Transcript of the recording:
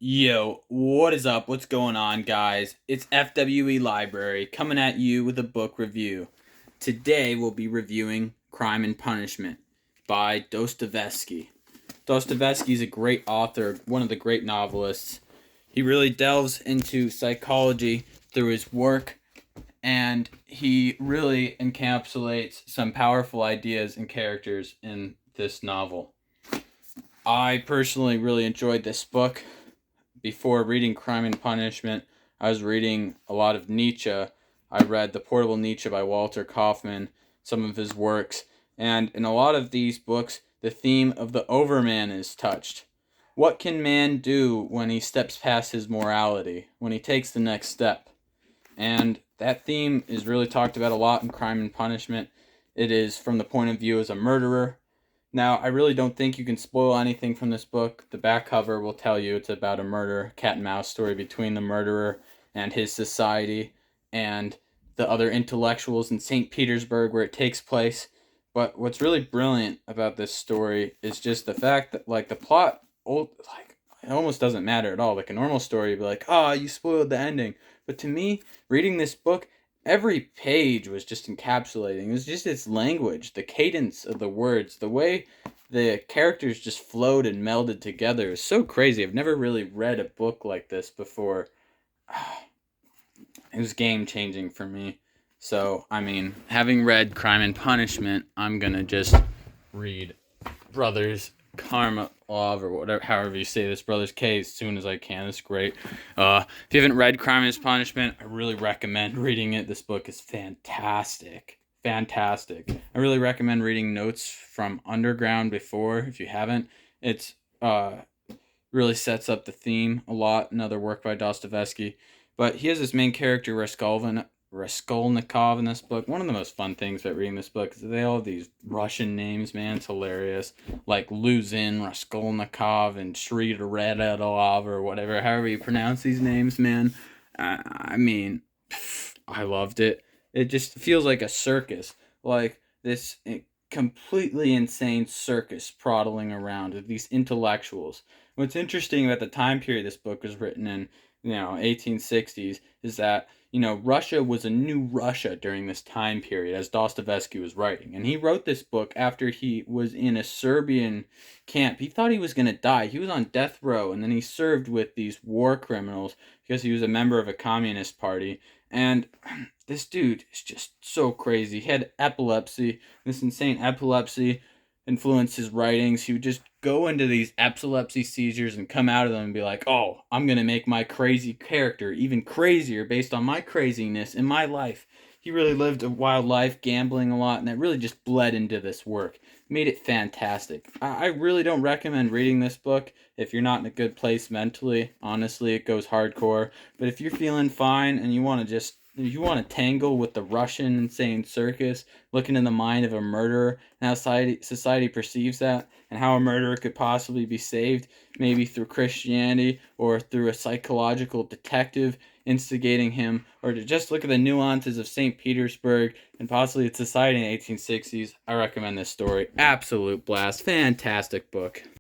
Yo, what is up? What's going on, guys? It's FWE Library coming at you with a book review. Today we'll be reviewing Crime and Punishment by Dostoyevsky. Dostoyevsky is a great author, one of the great novelists. He really delves into psychology through his work, and he really encapsulates some powerful ideas and characters in this novel. I personally really enjoyed this book. Before reading Crime and Punishment, I was reading a lot of Nietzsche. I read The Portable Nietzsche by Walter Kaufmann, some of his works, and in a lot of these books, the theme of the overman is touched. What can man do when he steps past his morality, when he takes the next step? And that theme is really talked about a lot in Crime and Punishment. It is from the point of view as a murderer. Now, I really don't think you can spoil anything from this book. The back cover will tell you it's about a murder, cat and mouse story between the murderer and his society and the other intellectuals in St. Petersburg where it takes place. But what's really brilliant about this story is just the fact that, the plot, it almost doesn't matter at all. Like a normal story, you'd be like, oh, you spoiled the ending. But to me, reading this book, every page was just encapsulating. It was just its language, the cadence of the words, the way the characters just flowed and melded together. It was so crazy. I've never really read a book like this before. It was game-changing for me. So, having read Crime and Punishment, I'm gonna just read Brothers Karamazov, or whatever, however you say this, Brothers K, as soon as I can. It's great. If you haven't read Crime and Punishment, I really recommend reading it. This book is fantastic. Fantastic. I really recommend reading Notes from Underground before, if you haven't. It's really sets up the theme a lot. Another work by Dostoyevsky. But he has this main character, Raskolnikov, in this book. One of the most fun things about reading this book is they all have these Russian names, man. It's hilarious. Like Luzin, Raskolnikov, and Shridaredalov, or whatever, however you pronounce these names, man. I loved it. It just feels like a circus. Like this completely insane circus proddling around with these intellectuals. What's interesting about the time period this book was written in, 1860s, is that, Russia was a new Russia during this time period as Dostoyevsky was writing. And he wrote this book after he was in a Serbian camp. He thought he was going to die. He was on death row, and then he served with these war criminals because he was a member of a communist party. And this dude is just so crazy. He had epilepsy. This insane epilepsy influenced his writings. He would just go into these epilepsy seizures and come out of them and be like, oh, I'm going to make my crazy character even crazier based on my craziness in my life. He really lived a wild life, gambling a lot, and that really just bled into this work. Made it fantastic. I really don't recommend reading this book if you're not in a good place mentally. Honestly, it goes hardcore. But if you're feeling fine and you want to tangle with the Russian insane circus, looking in the mind of a murderer and how society perceives that, and how a murderer could possibly be saved, maybe through Christianity or through a psychological detective instigating him, or to just look at the nuances of St. Petersburg and possibly its society in the 1860s, I recommend this story. Absolute blast. Fantastic book.